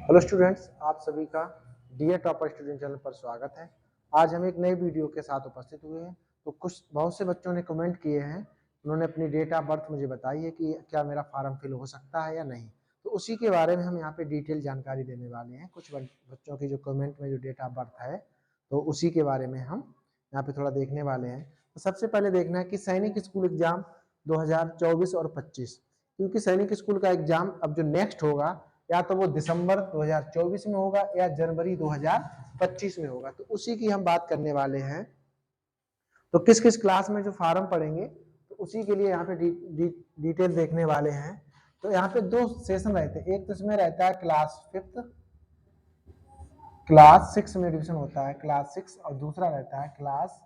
Hello students, आप सभी का डियर टॉपर स्टूडेंट चैनल पर स्वागत है। आज हम एक नई वीडियो के साथ उपस्थित हुए हैं। तो बहुत से बच्चों ने कमेंट किए हैं, उन्होंने अपनी डेट ऑफ बर्थ मुझे बताई है कि क्या मेरा फॉर्म फिल हो सकता है या नहीं। तो उसी के बारे में हम यहाँ पे डिटेल जानकारी देने वाले हैं। कुछ बच्चों की जो कमेंट में जो डेट ऑफ बर्थ है, तो उसी के बारे में हम यहाँ पे थोड़ा देखने वाले हैं। तो सबसे पहले देखना है कि सैनिक स्कूल एग्जाम 2024 और 25, क्योंकि सैनिक स्कूल का एग्जाम अब जो नेक्स्ट होगा या तो वो दिसंबर 2024 में होगा या जनवरी 2025 में होगा। तो उसी की हम बात करने वाले हैं। तो किस किस क्लास में जो फॉर्म पढ़ेंगे, तो उसी के लिए यहाँ पे डिटेल देखने वाले हैं। तो यहाँ पे दो सेशन रहते हैं। एक तो इसमें रहता है क्लास 5th, क्लास 6 में एडमिशन होता है क्लास 6, और दूसरा रहता है क्लास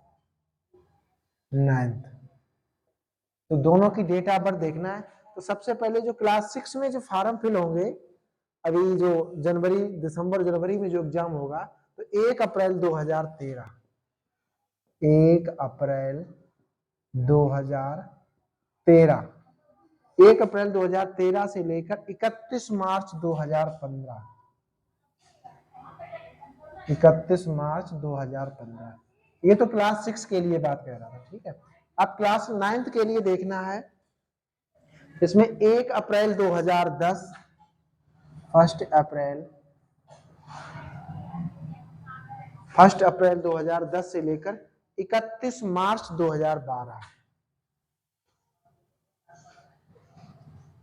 9th। तो दोनों की डेट ऑफ बर्थ देखना है। तो सबसे पहले जो क्लास 6 में जो फॉर्म फिल होंगे, अभी जो दिसंबर जनवरी में जो एग्जाम होगा, तो 1 अप्रैल 2013, 1 अप्रैल 2013, 1 अप्रैल 2013 से लेकर 31 मार्च 2015, 31 मार्च 2015। ये तो क्लास 6 के लिए बात कह रहा था, ठीक है। अब क्लास 9th के लिए देखना है। इसमें 1 अप्रैल 2010, 1 अप्रैल 2010 से लेकर 31 मार्च 2012,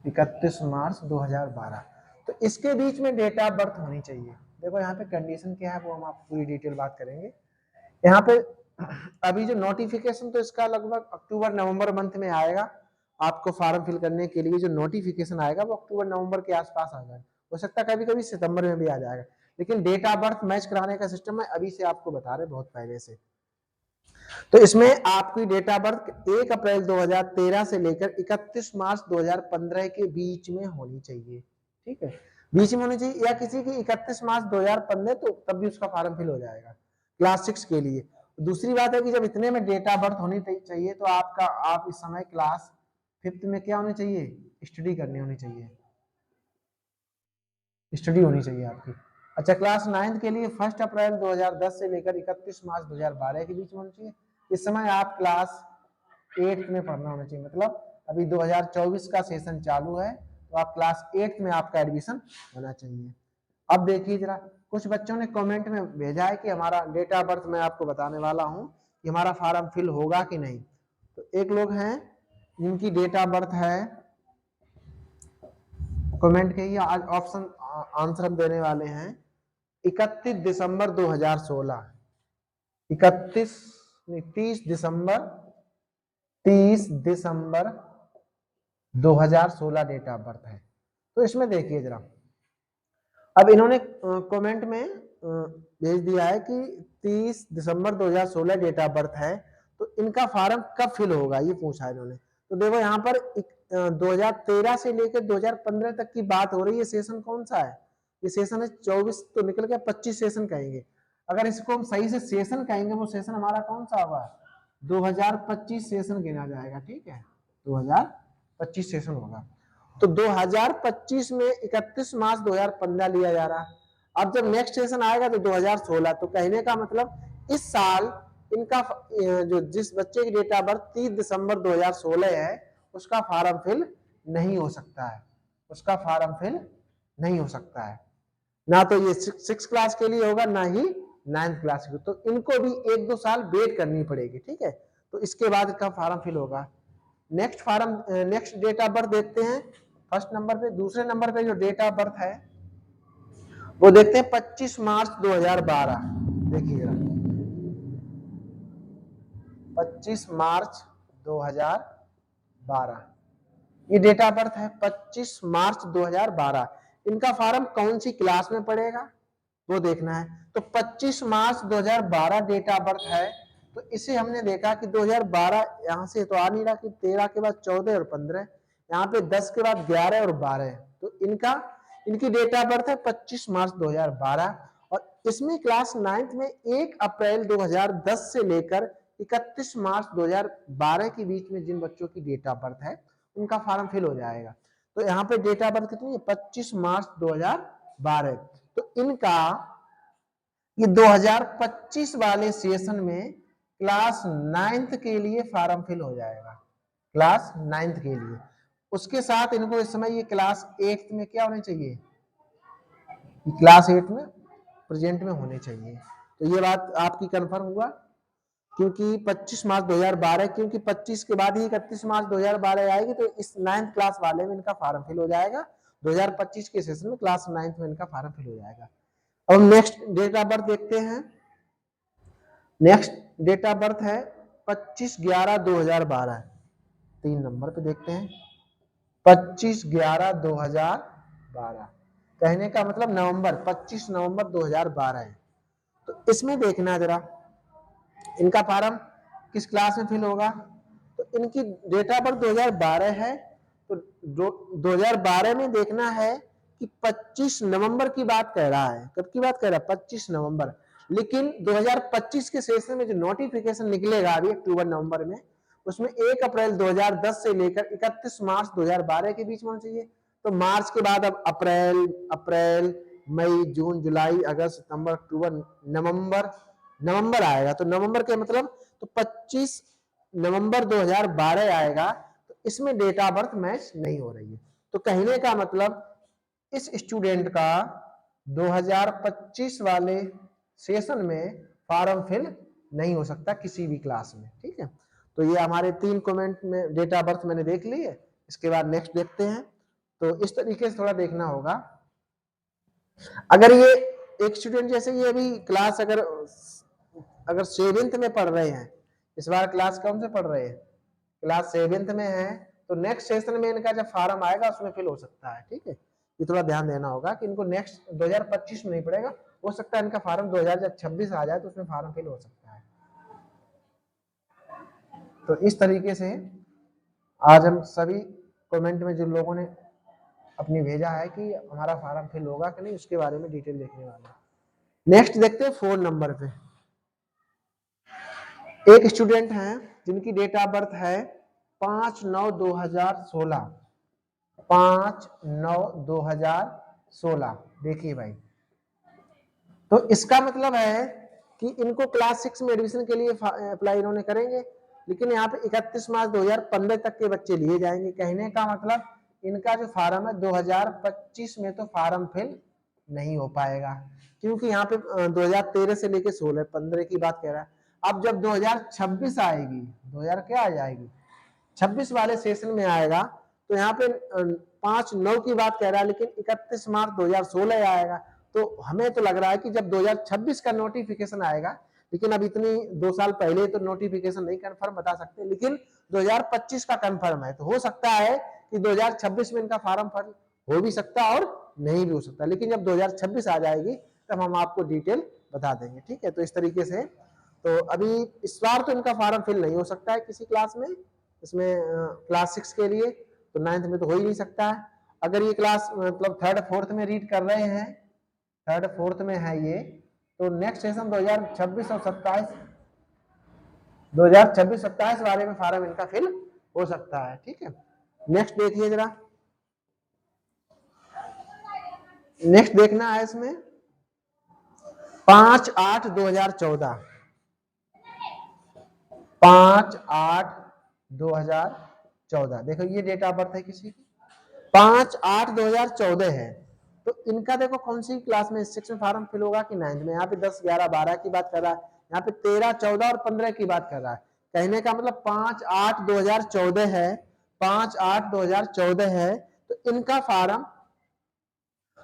31 मार्च 2012। तो इसके बीच में डेट ऑफ बर्थ होनी चाहिए। देखो यहाँ पे कंडीशन क्या है, वो हम आप पूरी डिटेल बात करेंगे। यहाँ पे अभी जो नोटिफिकेशन, तो इसका लगभग अक्टूबर नवंबर मंथ में आएगा। आपको फॉर्म फिल करने के लिए जो नोटिफिकेशन आएगा वो अक्टूबर नवंबर के आसपास आ जाएगा। हो सकता है कभी कभी सितंबर में भी आ जाएगा, लेकिन डेट ऑफ बर्थ मैच कराने का सिस्टम मैं अभी से आपको बता रहे बहुत पहले से। तो इसमें आपकी डेट ऑफ बर्थ 1 अप्रैल 2013 से लेकर 31 मार्च 2015 के बीच में होनी चाहिए, ठीक है। बीच में होनी चाहिए, या किसी की 31 मार्च 2015, तो तब भी उसका फॉर्म फिल हो जाएगा क्लास 6 के लिए। दूसरी बात है कि जब इतने में डेट ऑफ बर्थ होनी चाहिए, तो आप इस समय क्लास 5th में क्या होनी चाहिए, स्टडी करनी होनी चाहिए, स्टडी होनी चाहिए आपकी। अच्छा, क्लास 9th के लिए 1 अप्रैल 2010 से लेकर 31 मार्च 2012 के बीच में होनी चाहिए। इस समय आप क्लास 8th में पढ़ना होना चाहिए, मतलब अभी 2024 का सेशन चालू है, तो आप क्लास 8th में आपका एडमिशन होना चाहिए। अब देखिए जरा, कुछ बच्चों ने कमेंट में भेजा है कि हमारा डेट ऑफ बर्थ, मैं आपको बताने वाला हूं कि हमारा फॉर्म फिल होगा कि नहीं। तो एक लोग हैं जिनकी डेट ऑफ बर्थ है, कमेंट के आज ऑप्शन आंसर हम देने वाले हैं 31 दिसंबर 2016, 31 30 दिसंबर 30 दिसंबर 2016 डेट ऑफ बर्थ है। तो इसमें देखिए जरा, अब इन्होंने कमेंट में भेज दिया है कि 30 दिसंबर 2016 डेट ऑफ बर्थ है, तो इनका फॉर्म कब फिल होगा ये पूछा इन्होंने। तो देखो यहाँ पर 2013 से लेकर 2015 तक की बात हो रही है। सेशन कौन सा है, ये सेशन है 24, तो निकल गया 25 सेशन कहेंगे। अगर इसको हम सही से सेशन कहेंगे, वो सेशन हमारा कौन सा होगा, 2025 सेशन गिना जाएगा, ठीक है, 2025 सेशन होगा। तो 2025 में 31 मार्च 2015 लिया जा रहा है। अब जब नेक्स्ट सेशन आएगा तो 2016, तो कहने का मतलब इस साल इनका जो जिस बच्चे की डेट ऑफ बर्थ 30 दिसंबर 2016 है, उसका फॉर्म फिल नहीं हो सकता है, उसका फॉर्म फिल नहीं हो सकता है। ना तो ये 6 क्लास के लिए होगा, ना ही 9th क्लास के। तो इनको भी 1-2 साल वेट करनी पड़ेगी, ठीक है। तो इसके बाद इसका फॉर्म फिल होगा। नेक्स्ट डेट ऑफ बर्थ देखते हैं फर्स्ट नंबर पे। दूसरे नंबर पे जो डेट ऑफ बर्थ है वो देखते हैं 25 मार्च 2012। देखिए जरा, 25 मार्च 2012 ये डेट ऑफ बर्थ है, 25 मार्च 2012। इनका फॉर्म कौन सी क्लास में पड़ेगा वो देखना है। तो 25 मार्च 2012 डेट ऑफ बर्थ है, तो इसे हमने देखा कि 2012 यहां से तो आ नहीं रहा कि 13 के बाद 14 और 15, यहाँ पे 10 के बाद 11 और 12, तो इनकी डेट ऑफ बर्थ है 25 मार्च 2012। और इसमें क्लास 9th में 1 अप्रैल 2010 से लेकर 31 मार्च 2012 के बीच में जिन बच्चों की डेट ऑफ बर्थ है, उनका फॉर्म फिल हो जाएगा। तो यहाँ पे डेट ऑफ बर्थ कितनी है, 25 मार्च 2012। तो इनका ये 2025 वाले सेशन में क्लास 9th के लिए फॉर्म फिल हो जाएगा, क्लास 9th के लिए। उसके साथ इनको इस समय ये क्लास 8th में क्या होने चाहिए, क्लास 8 में प्रेजेंट में होने चाहिए। तो ये बात आपकी कंफर्म हुआ, क्योंकि 25 मार्च 2012, क्योंकि 25 के बाद ही 31 मार्च 2012 आएगी, तो इस 9th क्लास वाले में इनका फॉर्म फिल हो जाएगा। 2025 के सेशन में क्लास 9th में इनका फॉर्म फिल हो जाएगा। अब नेक्स्ट डेट ऑफ बर्थ देखते हैं। नेक्स्ट डेट ऑफ बर्थ है 25/11/2012, 3 नंबर पे देखते हैं 25/11/2012, कहने का मतलब नवंबर, 25 नवंबर 2012 है। तो इसमें देखना जरा इनका फॉर्म किस क्लास में फिल होगा। तो इनकी डेट ऑफ बर्थ 2012 है, तो 2012 में देखना है कि 25 नवंबर की बात कह रहा है। कब की बात कह रहा है, 25 नवंबर। लेकिन 2025 के सेशन में जो नोटिफिकेशन निकलेगा अभी अक्टूबर नवंबर में, उसमें 1 अप्रैल 2010 से लेकर 31 मार्च 2012 के बीच में होना चाहिए। तो मार्च के बाद अब अप्रैल मई जून जुलाई अगस्त सितंबर अक्टूबर नवंबर आएगा। तो नवंबर के मतलब तो 25 नवंबर 2012 आएगा। तो इसमें डेट ऑफ बर्थ मैच नहीं हो रही है। तो कहने का मतलब इस स्टूडेंट का 2025 वाले सेशन में फॉर्म फिल नहीं हो सकता किसी भी क्लास में। ठीक है, तो ये हमारे 3 कमेंट में डेट ऑफ बर्थ मैंने देख ली है। इसके बाद नेक्स्ट देखते हैं। तो इस तरीके से थोड़ा देखना होगा। अगर ये एक स्टूडेंट जैसे ये अभी क्लास अगर 7th में पढ़ रहे हैं, इस बार क्लास कौन से पढ़ रहे हैं, क्लास 7th में है, तो नेक्स्ट सेशन में इनका जब फॉर्म आएगा उसमें फिल हो सकता है। ठीक है, ये थोड़ा ध्यान देना होगा कि इनको नेक्स्ट 2025 में नहीं पड़ेगा, हो सकता है इनका फॉर्म 2026 आ जाए तो उसमें फॉर्म फिल हो सकता है। तो इस तरीके से आज हम सभी कमेंट में जिन लोगों ने अपनी भेजा है कि हमारा फॉर्म फिल होगा कि नहीं, उसके बारे में डिटेल देखने वाले हैं। नेक्स्ट देखते हैं 4 नंबर पे। एक स्टूडेंट हैं जिनकी डेट ऑफ बर्थ है 5/9/2016, 5/9/2016। देखिए भाई, तो इसका मतलब है कि इनको क्लास 6 में एडमिशन के लिए अप्लाई इन्होंने करेंगे, लेकिन यहाँ पे 31 मार्च 2015 तक के बच्चे लिए जाएंगे। कहने का मतलब इनका जो फार्म है 2025 में तो फार्म फिल नहीं हो पाएगा, क्योंकि यहाँ पे 2013 से लेके 16-15 की बात कह रहा है। अब जब 2026 आएगी, 2000 क्या आ जाएगी 26 वाले सेशन में आएगा, तो यहाँ पे 5/9 की बात कह रहा है, लेकिन 31 मार्च 2016 आएगा। तो हमें तो लग रहा है कि जब 2026 का नोटिफिकेशन आएगा, लेकिन अब इतनी 2 साल पहले तो नोटिफिकेशन नहीं कंफर्म बता सकते, लेकिन 2025 का कंफर्म है। तो हो सकता है कि 2026 में इनका फॉर्म फिल हो भी सकता है और नहीं भी हो सकता, लेकिन जब 2026 आ जाएगी तब हम आपको डिटेल बता देंगे। ठीक है, तो इस तरीके से तो अभी इस बार तो इनका फॉर्म फिल नहीं हो सकता है किसी क्लास में, इसमें क्लास 6 के लिए, तो 9th में तो हो ही नहीं सकता है। अगर ये क्लास मतलब 3rd 4th में रीड कर रहे हैं, 3rd 4th में है ये, तो नेक्स्ट सेशन 2026 और 2027 वाले में फॉर्म इनका फिल हो सकता है। ठीक है, नेक्स्ट देखिए जरा, नेक्स्ट देखना है इसमें 5/8/2014, 5/8/2014। देखो ये डेट ऑफ बर्थ है किसी की, 5/8/2014 है। तो इनका देखो कौन सी क्लास में 6 में फॉर्म फिल होगा कि 9th में। यहाँ पे 10 11 12 की बात कर रहा है, यहाँ पे 13 14 और 15 की बात कर रहा है। कहने का मतलब 5/8/2014 है, 5/8/2014 है। तो इनका फॉर्म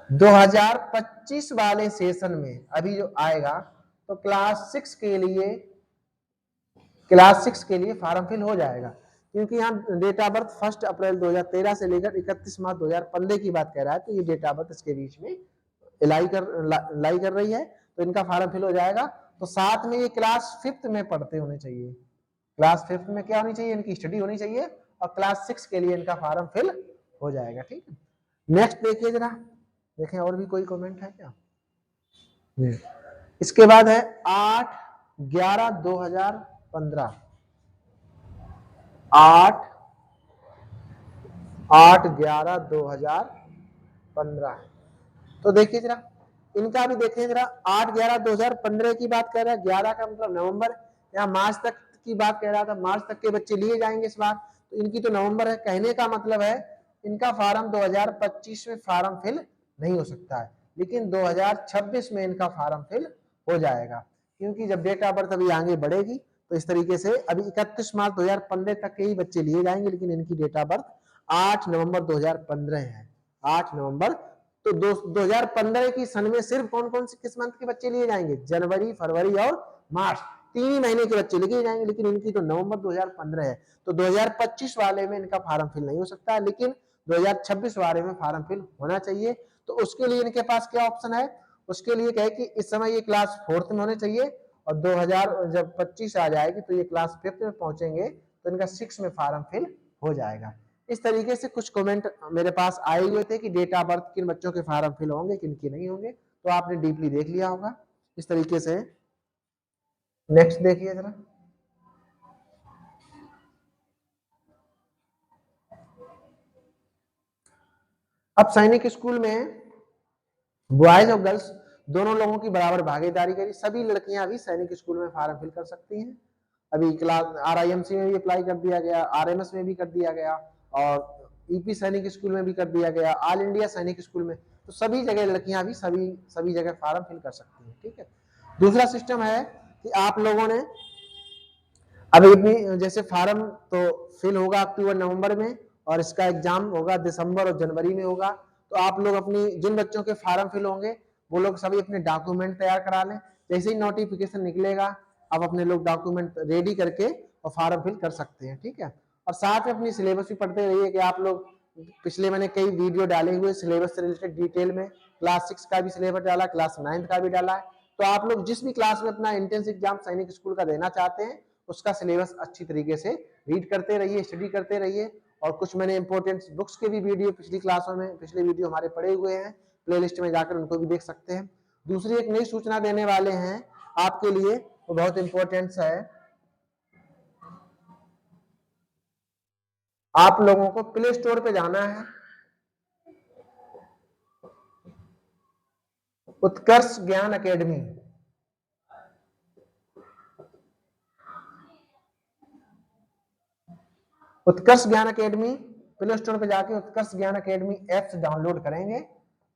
2025 वाले सेशन में अभी जो आएगा, तो क्लास 6 के लिए फॉर्म फिल हो जाएगा, क्योंकि यहाँ डेट ऑफ बर्थ 1 अप्रैल 2013 से लेकर 31 मार्च 2015 की बात कर रहा है। तो ये डेट ऑफ बर्थ इसके बीच में लाई कर रही है, तो इनका फॉर्म फिल हो जाएगा। तो साथ में ये क्लास 5th में पढ़ते होने चाहिए, क्लास 5th में क्या होनी चाहिए, इनकी स्टडी होनी चाहिए, और क्लास 6 के लिए इनका फॉर्म फिल हो जाएगा। ठीक है, नेक्स्ट देखिए जरा, देखें और भी कोई कमेंट है क्या। इसके बाद है 8/11/2015, 8/11/2015। तो देखिए जरा, इनका भी देखें जरा, 8/11/2015 की बात कर रहा है, 11 का मतलब नवंबर, या मार्च तक की बात कह रहा था, मार्च तक के बच्चे लिए जाएंगे इस बार, तो इनकी तो नवंबर है। कहने का मतलब है इनका फार्म 2025 में फार्म फिल नहीं हो सकता है, लेकिन 2026 में इनका फार्म फिल हो जाएगा, क्योंकि जब डेट ऑफ बर्थ अभी आगे बढ़ेगी तो इस तरीके से अभी 31 मार्च 2015 तक के ही बच्चे लिए जाएंगे, लेकिन इनकी डेट ऑफ बर्थ 8 नवंबर 2015 है। 8 नवंबर, तो 2015 की सन में सिर्फ कौन कौन से किस मंथ के बच्चे लिए जाएंगे? जनवरी, फरवरी और मार्च, 3 ही महीने के बच्चे लिए जाएंगे, लेकिन इनकी तो नवंबर 2015 है। तो 2025 वाले में इनका फार्म फिल नहीं हो सकता है, लेकिन 2026 वाले में फार्म फिल होना चाहिए। तो उसके लिए इनके पास क्या ऑप्शन है? उसके लिए क्या है कि इस समय ये क्लास 4th में होने चाहिए, और 2000 जब 25 आ जाएगी तो ये क्लास 5th में पहुंचेंगे, तो इनका 6 में फार्म फिल हो जाएगा। इस तरीके से कुछ कमेंट मेरे पास आए हुए थे कि डेट ऑफ बर्थ किन बच्चों के फार्म फिल होंगे, किन के नहीं होंगे, तो आपने डीपली देख लिया होगा इस तरीके से। नेक्स्ट देखिए जरा, अब सैनिक स्कूल में बॉयज और गर्ल्स दोनों लोगों की बराबर भागीदारी करी, सभी लड़कियां भी सैनिक स्कूल में फार्म फिल कर सकती हैं। अभी क्लास RIMC में भी अप्लाई कर दिया गया, RMS में भी कर दिया गया, और यूपी सैनिक स्कूल में भी कर दिया गया, ऑल इंडिया सैनिक स्कूल में, तो सभी जगह लड़कियां भी सभी जगह फार्म फिल कर सकती हैं। ठीक है। दूसरा सिस्टम है कि आप लोगों ने अभी जैसे फार्म तो फिल होगा अक्टूबर नवंबर में, और इसका एग्जाम होगा दिसंबर और जनवरी में होगा। तो आप लोग अपनी जिन बच्चों के फार्म फिल होंगे वो लोग सभी अपने डॉक्यूमेंट तैयार करा लें, जैसे ही नोटिफिकेशन निकलेगा आप अपने लोग डॉक्यूमेंट रेडी करके और फार्म फिल कर सकते हैं। ठीक है। और साथ में अपनी सिलेबस भी पढ़ते रहिए कि आप लोग पिछले मैंने कई वीडियो डाले हुए सिलेबस से रिलेटेड डिटेल में, क्लास 6 का भी सिलेबस डाला, क्लास 9 का भी डाला है। तो आप लोग जिस भी क्लास में अपना एंट्रेंस एग्जाम सैनिक स्कूल का देना चाहते हैं उसका सिलेबस अच्छी तरीके से रीड करते रहिए, स्टडी करते रहिए। और कुछ मैंने इंपॉर्टेंट बुक्स के भी वीडियो पिछली क्लासों में, पिछले वीडियो हमारे पड़े हुए हैं, प्लेलिस्ट में जाकर उनको भी देख सकते हैं। दूसरी एक नई सूचना देने वाले हैं आपके लिए, वो बहुत इंपॉर्टेंट है। आप लोगों को प्ले स्टोर पे जाना है, उत्कर्ष ज्ञान अकेडमी, उत्कर्ष ज्ञान अकेडमी प्ले स्टोर पे जाके उत्कर्ष ज्ञान अकेडमी एप्स डाउनलोड करेंगे।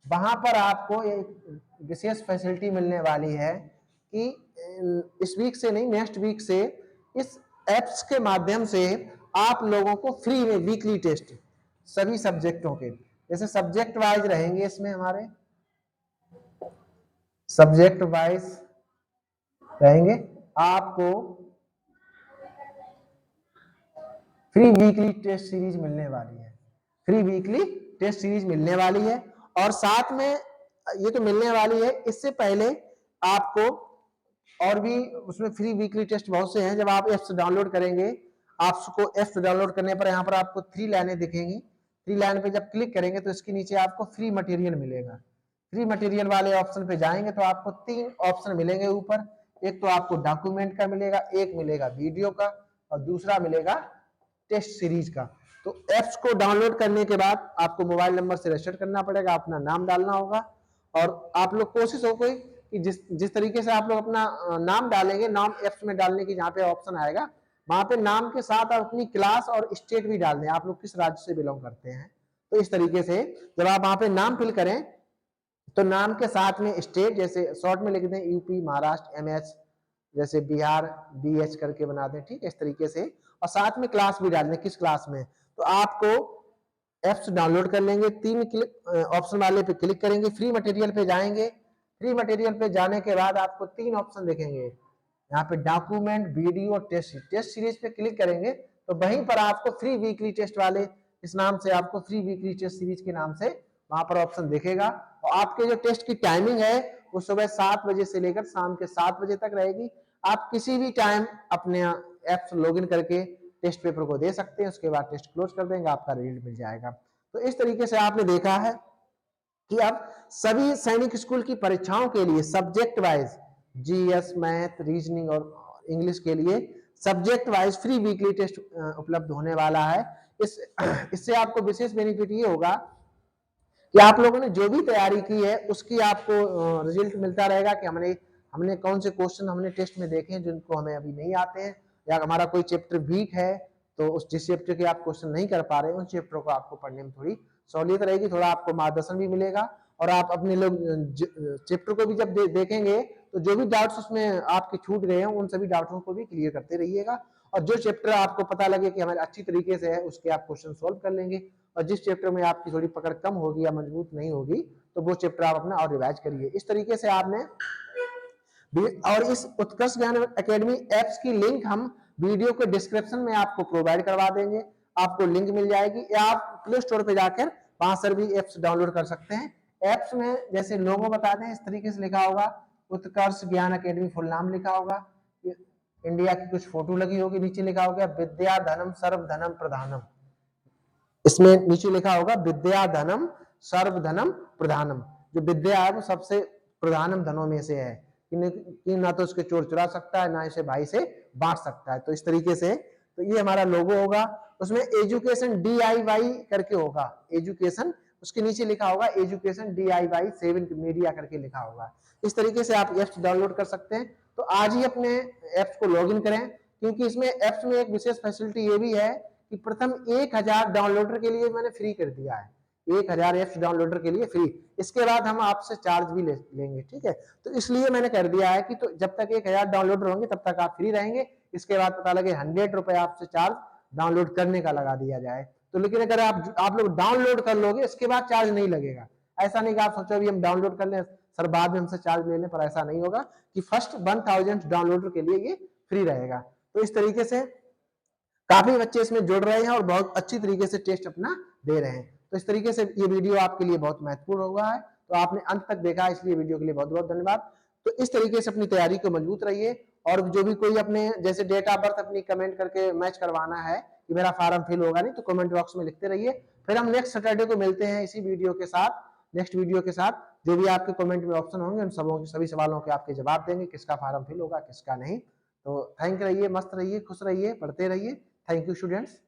वहां पर आपको एक विशेष फैसिलिटी मिलने वाली है कि इस वीक से नहीं, नेक्स्ट वीक से इस एप्स के माध्यम से आप लोगों को फ्री में वीकली टेस्ट सभी सब्जेक्टों के, जैसे सब्जेक्ट वाइज रहेंगे इसमें, हमारे सब्जेक्ट वाइज रहेंगे, आपको फ्री वीकली टेस्ट सीरीज मिलने वाली है, फ्री वीकली टेस्ट सीरीज मिलने वाली है। और साथ में ये तो मिलने वाली है, इससे पहले आपको और भी उसमें फ्री वीकली टेस्ट बहुत से हैं। जब आप एप्स डाउनलोड करेंगे, आपको एप्स डाउनलोड करने पर यहाँ पर आपको 3 लाइनें दिखेंगी, 3 लाइन पे जब क्लिक करेंगे तो इसके नीचे आपको फ्री मटेरियल मिलेगा। फ्री मटेरियल वाले ऑप्शन पे जाएंगे तो आपको 3 ऑप्शन मिलेंगे ऊपर, एक तो आपको डॉक्यूमेंट का मिलेगा, एक मिलेगा वीडियो का, और दूसरा मिलेगा टेस्ट सीरीज का। तो एप्स को डाउनलोड करने के बाद आपको मोबाइल नंबर से रजिस्टर करना पड़ेगा, अपना नाम डालना होगा, और आप लोग कोशिश हो गई कि जिस तरीके से आप लोग अपना नाम डालेंगे, नाम एप्स में डालने की जहाँ पे ऑप्शन आएगा वहां पे नाम के साथ आप अपनी क्लास और स्टेट भी डाल दें, आप लोग किस राज्य से बिलोंग करते हैं। तो इस तरीके से जब आप वहां पे नाम फिल करें तो नाम के साथ में स्टेट, जैसे शॉर्ट में लिख दें यूपी, महाराष्ट्र, MH, जैसे बिहार BH करके बना दें। ठीक है, इस तरीके से, और साथ में क्लास भी डाल दें किस क्लास में। तो आपको एप्स डाउनलोड कर लेंगे, 3 ऑप्शन वाले पे क्लिक करेंगे, फ्री मटेरियल पे जाएंगे, फ्री मटेरियल पे जाने के बाद आपको 3 ऑप्शन दिखेंगे, यहाँ पे डॉक्यूमेंट, वीडियो और टेस्ट सीरीज पे क्लिक करेंगे तो वहीं पर आपको फ्री वीकली टेस्ट वाले इस नाम से आपको फ्री वीकली टेस्ट सीरीज के नाम से वहां पर ऑप्शन दिखेगा। और आपके जो टेस्ट की टाइमिंग है वो सुबह 7 बजे से लेकर शाम के 7 बजे तक रहेगी। आप किसी भी टाइम अपने एप्स लॉगिन करके टेस्ट पेपर को दे सकते हैं, उसके बाद टेस्ट क्लोज कर देंगे, आपका रिजल्ट मिल जाएगा। तो इस तरीके से आपने देखा है कि अब सभी सैनिक स्कूल की परीक्षाओं के लिए subject wise GS, math, reasoning और इंग्लिश के लिए subject wise free weekly test उपलब्ध होने वाला है। इससे आपको विशेष बेनिफिट ये होगा कि आप लोगों ने जो भी तैयारी की है उसकी आपको रिजल्ट मिलता रहेगा कि हमने कौन से क्वेश्चन हमने टेस्ट में देखे हैं जिनको हमें अभी नहीं आते हैं, या हमारा कोई चैप्टर वीक है तो उस जिस चैप्टर के आप क्वेश्चन नहीं कर पा रहे हैं उन चैप्टरों को आपको पढ़ने में थोड़ी सहूलियत रहेगी, थोड़ा आपको मार्गदर्शन भी मिलेगा, और आप अपने लोग चैप्टर को भी जब देखेंगे तो जो भी डाउट्स उसमें आपके छूट गए हैं उन सभी डाउट्सों को भी क्लियर करते रहिएगा, और जो चैप्टर आपको पता लगे कि हमारे अच्छी तरीके से है उसके आप क्वेश्चन सोल्व कर लेंगे, और जिस चैप्टर में आपकी थोड़ी पकड़ कम होगी या मजबूत नहीं होगी तो वो चैप्टर आप अपना और रिवाइज करिए। इस तरीके से आपने और इस उत्कर्ष ज्ञान एकेडमी एप्स की लिंक हम वीडियो के डिस्क्रिप्शन में आपको प्रोवाइड करवा देंगे, आपको लिंक मिल जाएगी, या आप प्ले स्टोर पे जाकर वहां से भी एप्स डाउनलोड कर सकते हैं। एप्स में जैसे लोगो बता दें इस तरीके से लिखा होगा, उत्कर्ष ज्ञान एकेडमी फुल नाम लिखा होगा, इंडिया की कुछ फोटो लगी होगी, नीचे लिखा होगा विद्या धनम सर्व धनम प्रधानम, इसमें नीचे लिखा होगा विद्या धनम सर्व धनम प्रधानम, जो विद्या है वो सबसे प्रधानम धनों में से है कि ना तो उसके चोर चुरा सकता है ना इसे भाई से बांट सकता है। तो इस तरीके से तो ये हमारा लोगो होगा, उसमें एजुकेशन DIY करके होगा, एजुकेशन उसके नीचे लिखा होगा एजुकेशन DIY 7 मीडिया करके लिखा होगा। इस तरीके से आप एप्स डाउनलोड कर सकते हैं। तो आज ही अपने एप्स को लॉगिन करें, क्योंकि इसमें एप्स में एक विशेष फैसिलिटी ये भी है कि प्रथम 1000 डाउनलोडर के लिए मैंने फ्री कर दिया है, 1000 एप्स डाउनलोडर के लिए फ्री, इसके बाद हम आपसे चार्ज भी लेंगे, ठीक है। तो इसलिए मैंने कर दिया है कि तो जब तक 1000 डाउनलोडर होंगे तब तक आप फ्री रहेंगे, इसके बाद पता लगे 100 रुपए आपसे चार्ज डाउनलोड करने का लगा दिया जाए तो, लेकिन अगर आप लोग डाउनलोड कर लोगे इसके बाद चार्ज नहीं लगेगा। ऐसा नहीं कि आप सोचो अभी हम डाउनलोड कर लें सर बाद में हमसे चार्ज ले लें, पर ऐसा नहीं होगा कि फर्स्ट 1000 डाउनलोडर के लिए ये फ्री रहेगा। तो इस तरीके से काफी बच्चे इसमें जुड़ रहे हैं और बहुत अच्छी तरीके से टेस्ट अपना दे रहे हैं। तो इस तरीके से ये वीडियो आपके लिए बहुत महत्वपूर्ण हुआ है, तो आपने अंत तक देखा, इसलिए वीडियो के लिए बहुत बहुत धन्यवाद। तो इस तरीके से अपनी तैयारी को मजबूत रहिए, और जो भी कोई अपने जैसे डेट ऑफ बर्थ अपनी कमेंट करके मैच करवाना है कि मेरा फॉर्म फिल होगा नहीं, तो कमेंट बॉक्स में लिखते रहिए। फिर हम नेक्स्ट सैटरडे को मिलते हैं इसी वीडियो के साथ, नेक्स्ट वीडियो के साथ। जो भी आपके कमेंट में ऑप्शन होंगे उन सभी सवालों के आपके जवाब देंगे, किसका फॉर्म फिल होगा किसका नहीं। तो थैंक रहिए, मस्त रहिए, खुश रहिए, पढ़ते रहिए। Thank you students.